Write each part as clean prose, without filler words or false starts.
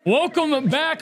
Welcome back,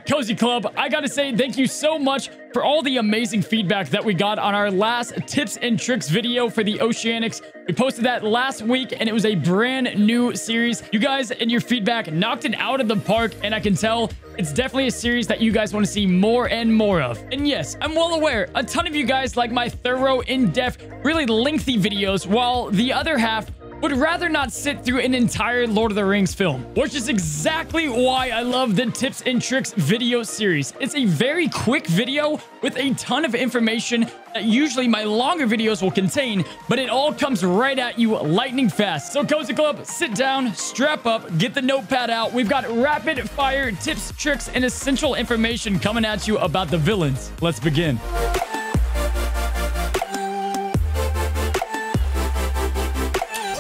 Cozy Club. I gotta say thank you so much for all the amazing feedback that we got on our last tips and tricks video for the Oceanics. We posted that last week and it was a brand new series. You guys and your feedback knocked it out of the park, and I can tell it's definitely a series that you guys want to see more and more of. And yes, I'm well aware a ton of you guys like my thorough, in-depth, really lengthy videos, while the other half would rather not sit through an entire Lord of the Rings film, which is exactly why I love the tips and tricks video series. It's a very quick video with a ton of information that usually my longer videos will contain, but it all comes right at you lightning fast. So Cozy Club, sit down, strap up, get the notepad out. We've got rapid fire tips, tricks, and essential information coming at you about the villains. Let's begin.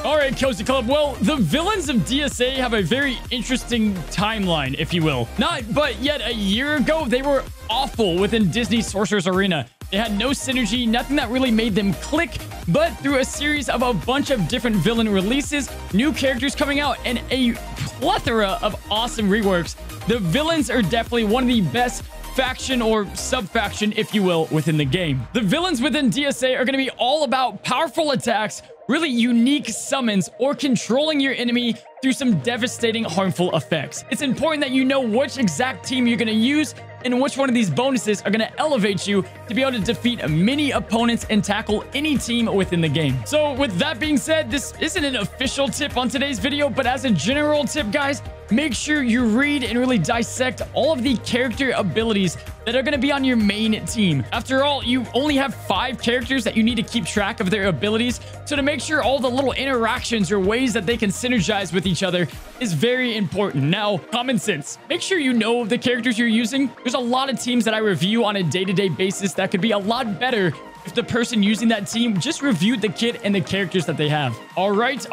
All right, Cozy Club. Well, the villains of DSA have a very interesting timeline, if you will. But yet a year ago, they were awful within Disney's Sorcerer's Arena. They had no synergy, nothing that really made them click, but through a series of a bunch of different villain releases, new characters coming out, and a plethora of awesome reworks, the villains are definitely one of the best faction or sub-faction, if you will, within the game. The villains within DSA are going to be all about powerful attacks, really unique summons, or controlling your enemy through some devastating, harmful effects. It's important that you know which exact team you're going to use and which one of these bonuses are going to elevate you to be able to defeat many opponents and tackle any team within the game. So with that being said, this isn't an official tip on today's video, but as a general tip, guys, make sure you read and really dissect all of the character abilities that are going to be on your main team. After all, you only have 5 characters that you need to keep track of their abilities, so to make sure all the little interactions or ways that they can synergize with each other is very important. Now, common sense. Make sure you know the characters you're using. There's a lot of teams that I review on a day-to-day basis that could be a lot better if the person using that team just reviewed the kit and the characters that they have. All right.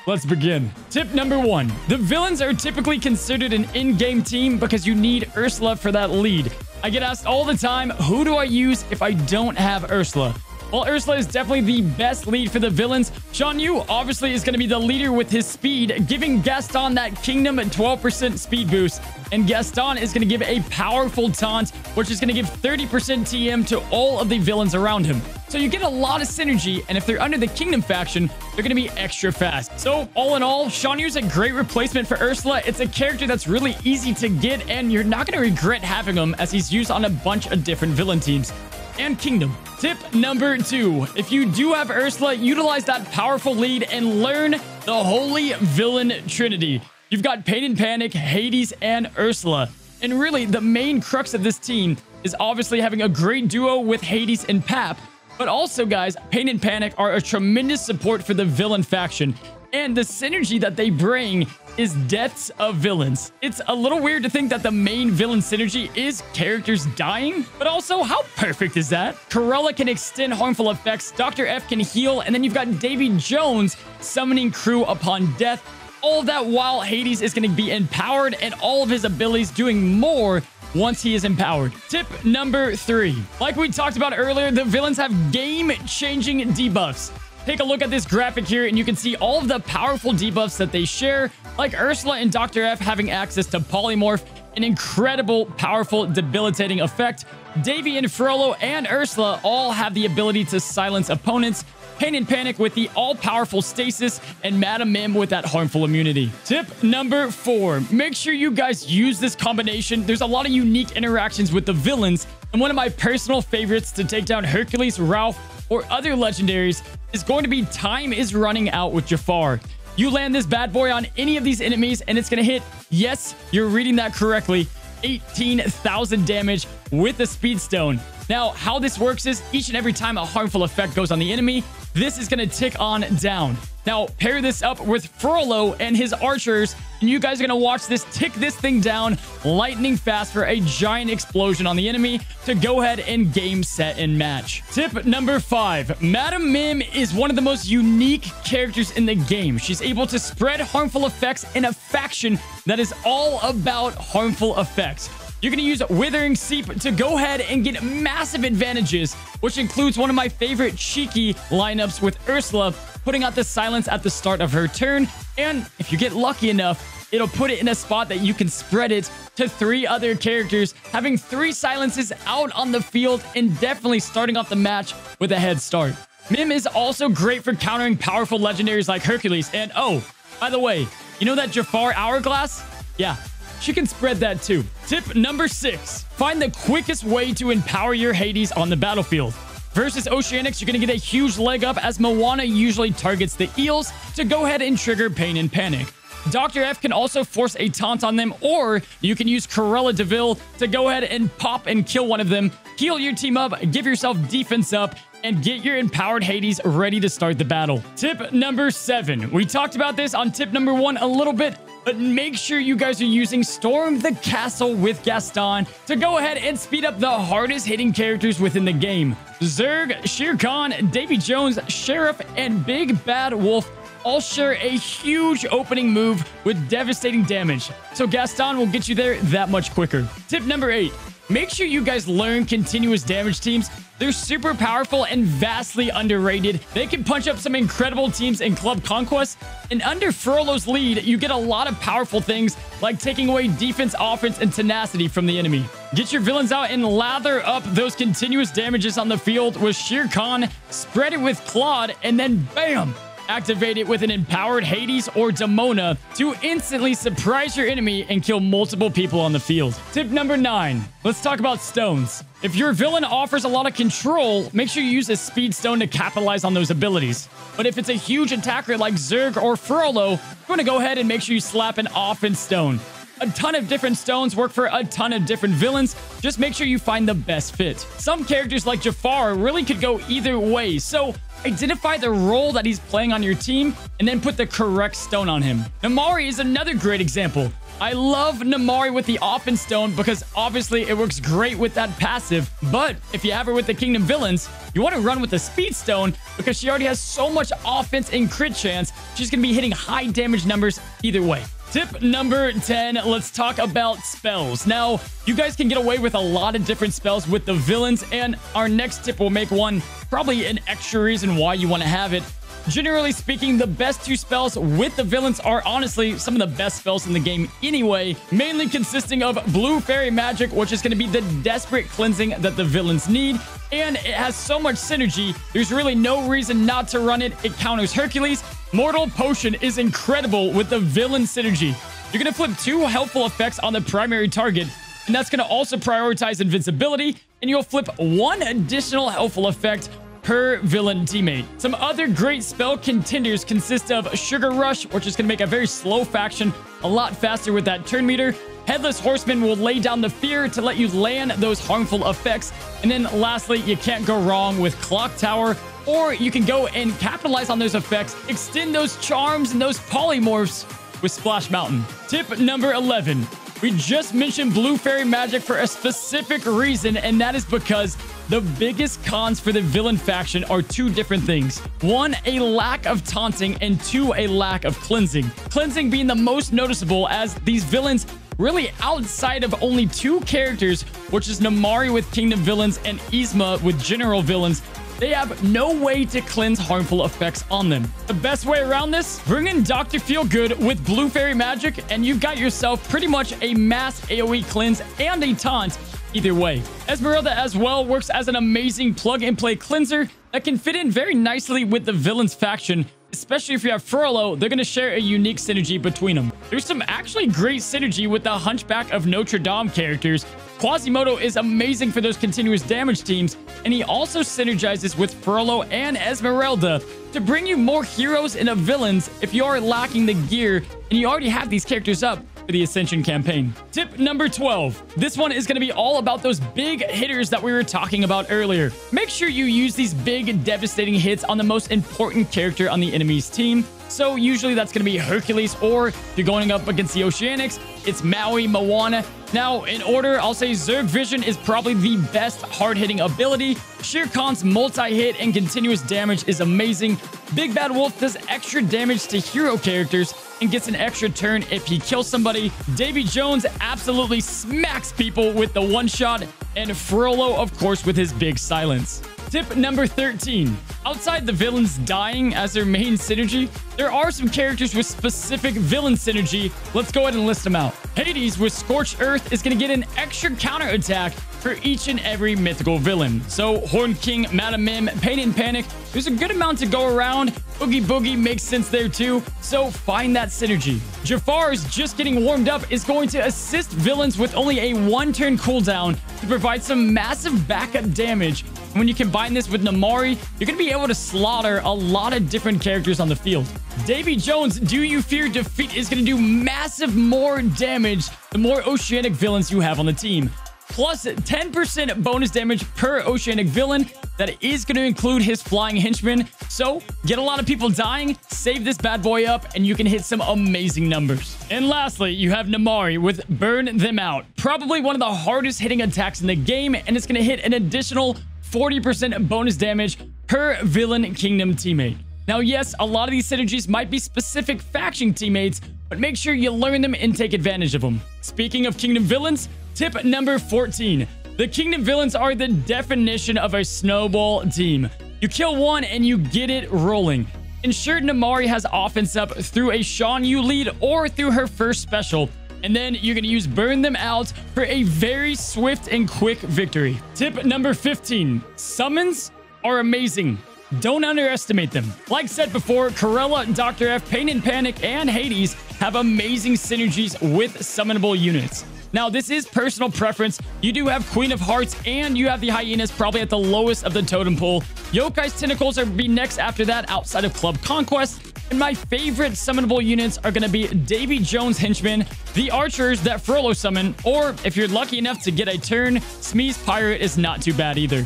Let's begin. Tip number 1. The villains are typically considered an in-game team because you need Ursula for that lead. I get asked all the time, who do I use if I don't have Ursula? Well, Ursula is definitely the best lead for the villains. Shan Yu obviously is going to be the leader with his speed, giving Gaston that Kingdom 12% speed boost. And Gaston is going to give a powerful taunt, which is going to give 30% TM to all of the villains around him. So you get a lot of synergy, and if they're under the Kingdom faction, they're going to be extra fast. So all in all, Shan Yu's a great replacement for Ursula. It's a character that's really easy to get, and you're not going to regret having him, as he's used on a bunch of different villain teams and Kingdom. Tip number 2. If you do have Ursula, utilize that powerful lead and learn the holy villain Trinity. You've got Pain and Panic, Hades, and Ursula. And really, the main crux of this team is obviously having a great duo with Hades and Pap. But also, guys, Pain and Panic are a tremendous support for the villain faction. And the synergy that they bring is deaths of villains. It's a little weird to think that the main villain synergy is characters dying, but also how perfect is that? Cruella can extend harmful effects, Dr. F can heal, and then you've got Davy Jones summoning crew upon death. All of that while Hades is going to be empowered and all of his abilities doing more once he is empowered. Tip number 3. Like we talked about earlier, the villains have game-changing debuffs. Take a look at this graphic here, and you can see all of the powerful debuffs that they share, like Ursula and Dr. F having access to Polymorph, an incredible, powerful, debilitating effect. Davy and Frollo and Ursula all have the ability to silence opponents. Pain and Panic with the all-powerful Stasis, and Madam Mim with that harmful immunity. Tip number 4. Make sure you guys use this combination. There's a lot of unique interactions with the villains, and one of my personal favorites to take down Hercules, Ralph, or other legendaries is going to be Time is Running Out with Jafar. You land this bad boy on any of these enemies, and it's going to hit, yes, you're reading that correctly, 18,000 damage with the Speed Stone. Now, how this works is each and every time a harmful effect goes on the enemy, this is going to tick on down. Now, pair this up with Frollo and his archers, and you guys are going to watch this tick this thing down lightning fast for a giant explosion on the enemy to go ahead and game, set, and match. Tip number 5. Madam Mim is one of the most unique characters in the game. She's able to spread harmful effects in a faction that is all about harmful effects. You're going to use Withering Seep to go ahead and get massive advantages, which includes one of my favorite cheeky lineups with Ursula, putting out the silence at the start of her turn. And if you get lucky enough, it'll put it in a spot that you can spread it to 3 other characters, having 3 silences out on the field and definitely starting off the match with a head start. Mim is also great for countering powerful legendaries like Hercules. And oh, by the way, you know that Jafar hourglass? Yeah, she can spread that too. Tip number 6, find the quickest way to empower your Hades on the battlefield. Versus Oceanics, you're going to get a huge leg up as Moana usually targets the eels to go ahead and trigger Pain and Panic. Dr. F can also force a taunt on them, or you can use Cruella DeVille to go ahead and pop and kill one of them, heal your team up, give yourself defense up, and get your empowered Hades ready to start the battle. Tip number 7. We talked about this on tip number 1 a little bit, but make sure you guys are using Storm the Castle with Gaston to go ahead and speed up the hardest hitting characters within the game. Zerg, Shere Khan, Davy Jones, Sheriff, and Big Bad Wolf all share a huge opening move with devastating damage, so Gaston will get you there that much quicker. Tip number 8. Make sure you guys learn continuous damage teams. They're super powerful and vastly underrated. They can punch up some incredible teams in Club Conquest. And under Frollo's lead, you get a lot of powerful things like taking away defense, offense, and tenacity from the enemy. Get your villains out and lather up those continuous damages on the field with Shere Khan, spread it with Claude, and then bam! Activate it with an empowered Hades or Demona to instantly surprise your enemy and kill multiple people on the field. Tip number 9. Let's talk about stones. If your villain offers a lot of control, make sure you use a speed stone to capitalize on those abilities. But if it's a huge attacker like Zerg or Frollo, you want to go ahead and make sure you slap an offense stone. A ton of different stones work for a ton of different villains. Just make sure you find the best fit. Some characters like Jafar really could go either way, so identify the role that he's playing on your team and then put the correct stone on him. Namari is another great example. I love Namari with the offense stone because obviously it works great with that passive, but if you have her with the Kingdom villains, you want to run with the speed stone because she already has so much offense and crit chance, she's going to be hitting high damage numbers either way. Tip number 10, let's talk about spells. Now, you guys can get away with a lot of different spells with the villains, and our next tip will make one probably an extra reason why you want to have it. Generally speaking, the best 2 spells with the villains are honestly some of the best spells in the game anyway, mainly consisting of Blue Fairy Magic, which is going to be the desperate cleansing that the villains need, and it has so much synergy, there's really no reason not to run it. It counters Hercules. Mortal Potion is incredible with the villain synergy. You're going to flip 2 helpful effects on the primary target, and that's going to also prioritize invincibility, and you'll flip 1 additional helpful effect per villain teammate. Some other great spell contenders consist of Sugar Rush, which is going to make a very slow faction a lot faster with that turn meter. Headless Horseman will lay down the fear to let you land those harmful effects. And then lastly, you can't go wrong with Clock Tower, or you can go and capitalize on those effects, extend those charms and those polymorphs with Splash Mountain. Tip number 11. We just mentioned Blue Fairy Magic for a specific reason, and that is because the biggest cons for the villain faction are 2 different things. 1, a lack of taunting, and 2, a lack of cleansing. Cleansing being the most noticeable, as these villains really outside of only 2 characters, which is Namari with Kingdom villains and Yzma with General villains, they have no way to cleanse harmful effects on them. The best way around this? Bring in Dr. Feelgood with Blue Fairy Magic, and you've got yourself pretty much a mass AoE cleanse and a taunt either way. Esmeralda as well works as an amazing plug-and-play cleanser that can fit in very nicely with the villains faction. Especially if you have Frollo, they're going to share a unique synergy between them. There's some actually great synergy with the Hunchback of Notre Dame characters. Quasimodo is amazing for those continuous damage teams, and he also synergizes with Frollo and Esmeralda to bring you more heroes and villains if you are lacking the gear and you already have these characters up for the Ascension campaign. Tip number 12. This one is going to be all about those big hitters that we were talking about earlier. Make sure you use these big, devastating hits on the most important character on the enemy's team. So usually that's going to be Hercules, or if you're going up against the Oceanics, it's Maui, Moana. Now, in order, I'll say Zerg Vision is probably the best hard-hitting ability. Shere Khan's multi-hit and continuous damage is amazing. Big Bad Wolf does extra damage to hero characters and gets an extra turn if he kills somebody. Davy Jones absolutely smacks people with the one-shot. And Frollo, of course, with his big silence. Tip number 13. Outside the villains dying as their main synergy, there are some characters with specific villain synergy. Let's go ahead and list them out. Hades with Scorched Earth is going to get an extra counter attack for each and every mythical villain. So Horn King, Madam Mim, Pain and Panic, there's a good amount to go around. Oogie Boogie makes sense there too, so find that synergy. Jafar's just getting warmed up is going to assist villains with only a 1-turn cooldown to provide some massive backup damage. And when you combine this with Namari, you're going to be able to slaughter a lot of different characters on the field. Davy Jones' Do You Fear Defeat is going to do massive more damage the more oceanic villains you have on the team. Plus 10% bonus damage per oceanic villain. That is going to include his flying henchman. So get a lot of people dying, save this bad boy up, and you can hit some amazing numbers. And lastly, you have Namari with Burn Them Out. Probably one of the hardest hitting attacks in the game, and it's going to hit an additional 40% bonus damage per villain kingdom teammate. Now, yes, a lot of these synergies might be specific faction teammates, but make sure you learn them and take advantage of them. Speaking of kingdom villains, tip number 14. The kingdom villains are the definition of a snowball team. You kill one and you get it rolling. Ensure Namari has offense up through a Shan Yu lead or through her first special. And then you're going to use Burn Them Out for a very swift and quick victory. Tip number 15. Summons are amazing. Don't underestimate them. Like said before, Cruella, Dr. F, Pain and Panic, and Hades have amazing synergies with summonable units. Now, this is personal preference. You do have Queen of Hearts and you have the Hyenas probably at the lowest of the totem pole. Yokai's Tentacles are be next after that outside of Club Conquest. And my favorite summonable units are going to be Davy Jones' Henchmen, the Archers that Frollo summon, or if you're lucky enough to get a turn, Smee's Pirate is not too bad either.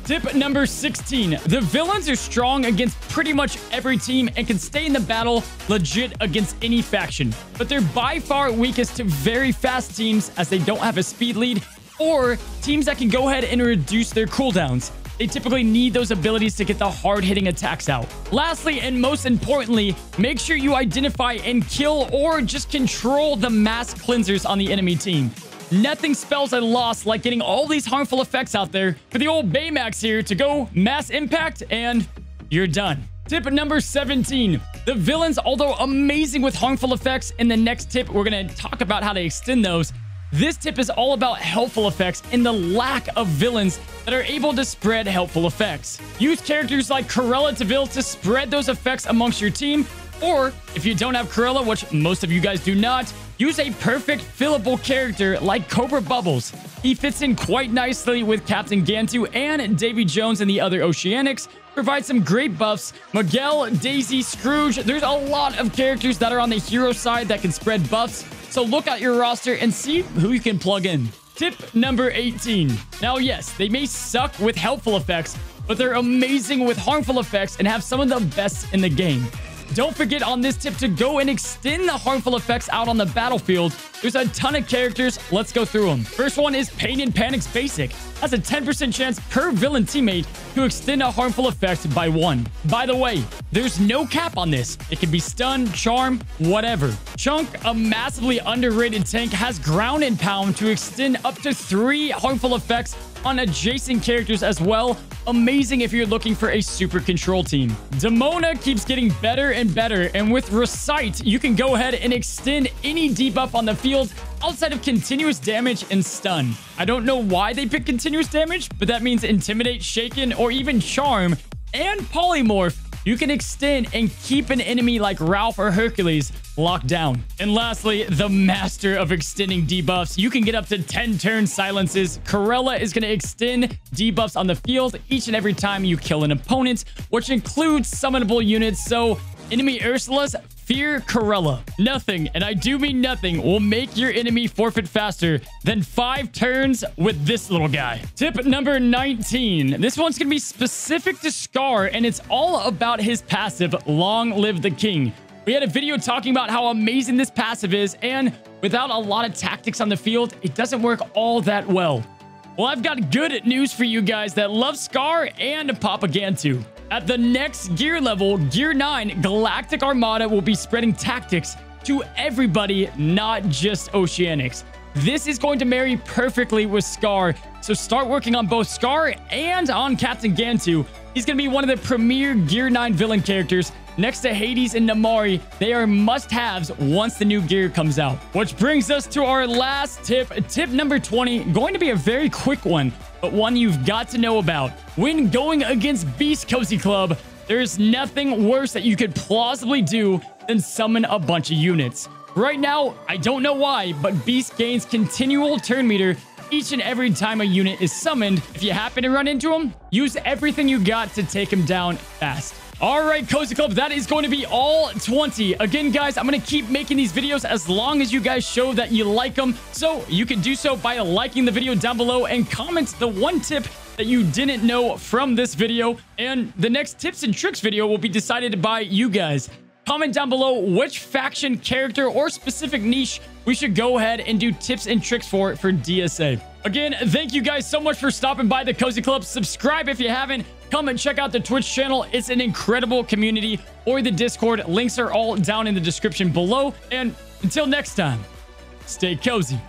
Tip number 16. The villains are strong against pretty much every team and can stay in the battle legit against any faction. But they're by far weakest to very fast teams as they don't have a speed lead or teams that can go ahead and reduce their cooldowns. They typically need those abilities to get the hard-hitting attacks out. Lastly, and most importantly, make sure you identify and kill or just control the mass cleansers on the enemy team. Nothing spells a loss like getting all these harmful effects out there for the old Baymax here to go mass impact and you're done. Tip number 17. The villains, although amazing with harmful effects, in the next tip, we're going to talk about how to extend those. This tip is all about helpful effects and the lack of villains that are able to spread helpful effects. Use characters like Cruella to spread those effects amongst your team, or if you don't have Cruella, which most of you guys do not, use a perfect fillable character like Cobra Bubbles. He fits in quite nicely with Captain Gantu and Davy Jones and the other Oceanics. Provide some great buffs. Miguel, Daisy, Scrooge. There's a lot of characters that are on the hero side that can spread buffs. So look at your roster and see who you can plug in. Tip number 18. Now, yes, they may suck with helpful effects, but they're amazing with harmful effects and have some of the best in the game. Don't forget on this tip to go and extend the harmful effects out on the battlefield. There's a ton of characters. Let's go through them. First one is Pain and Panic's Basic. Has a 10% chance per villain teammate to extend a harmful effect by 1. By the way, there's no cap on this. It can be stun, charm, whatever. Chunk, a massively underrated tank, has Ground and Pound to extend up to 3 harmful effects on adjacent characters as well. Amazing if you're looking for a super control team. Demona keeps getting better and better, and with Recite, you can go ahead and extend any debuff on the field outside of continuous damage and stun. I don't know why they pick continuous damage, but that means Intimidate, Shaken, or even Charm and Polymorph. You can extend and keep an enemy like Ralph or Hercules locked down. And lastly, the master of extending debuffs. You can get up to 10 turn silences. Cruella is going to extend debuffs on the field each and every time you kill an opponent, which includes summonable units. So enemy Ursula's fear Cruella. Nothing, and I do mean nothing, will make your enemy forfeit faster than 5 turns with this little guy. Tip number 19. This one's going to be specific to Scar, and it's all about his passive, Long Live the King. We had a video talking about how amazing this passive is, and without a lot of tactics on the field, it doesn't work all that well. Well, I've got good news for you guys that love Scar and Papa Gantu. At the next gear level, Gear 9, Galactic Armada will be spreading tactics to everybody, not just Oceanics. this is going to marry perfectly with Scar. So start working on both Scar and on Captain Gantu. He's going to be one of the premier Gear 9 villain characters. Next to Hades and Namari, they are must-haves once the new gear comes out. Which brings us to our last tip. Tip number 20, going to be a very quick one, but one you've got to know about. When going against Beast Cozy Club, there's nothing worse that you could plausibly do than summon a bunch of units. Right now, I don't know why, but Beast gains continual turn meter each and every time a unit is summoned. If you happen to run into him, use everything you got to take him down fast. All right, Cozy Club, that is going to be all 20. Again, guys, I'm going to keep making these videos as long as you guys show that you like them. So you can do so by liking the video down below and comment the one tip that you didn't know from this video. And the next tips and tricks video will be decided by you guys. Comment down below which faction, character, or specific niche we should go ahead and do tips and tricks for DSA. Again, thank you guys so much for stopping by the Cozy Club. Subscribe if you haven't. Come and check out the Twitch channel. It's an incredible community. Or the Discord. Links are all down in the description below. And until next time, stay cozy.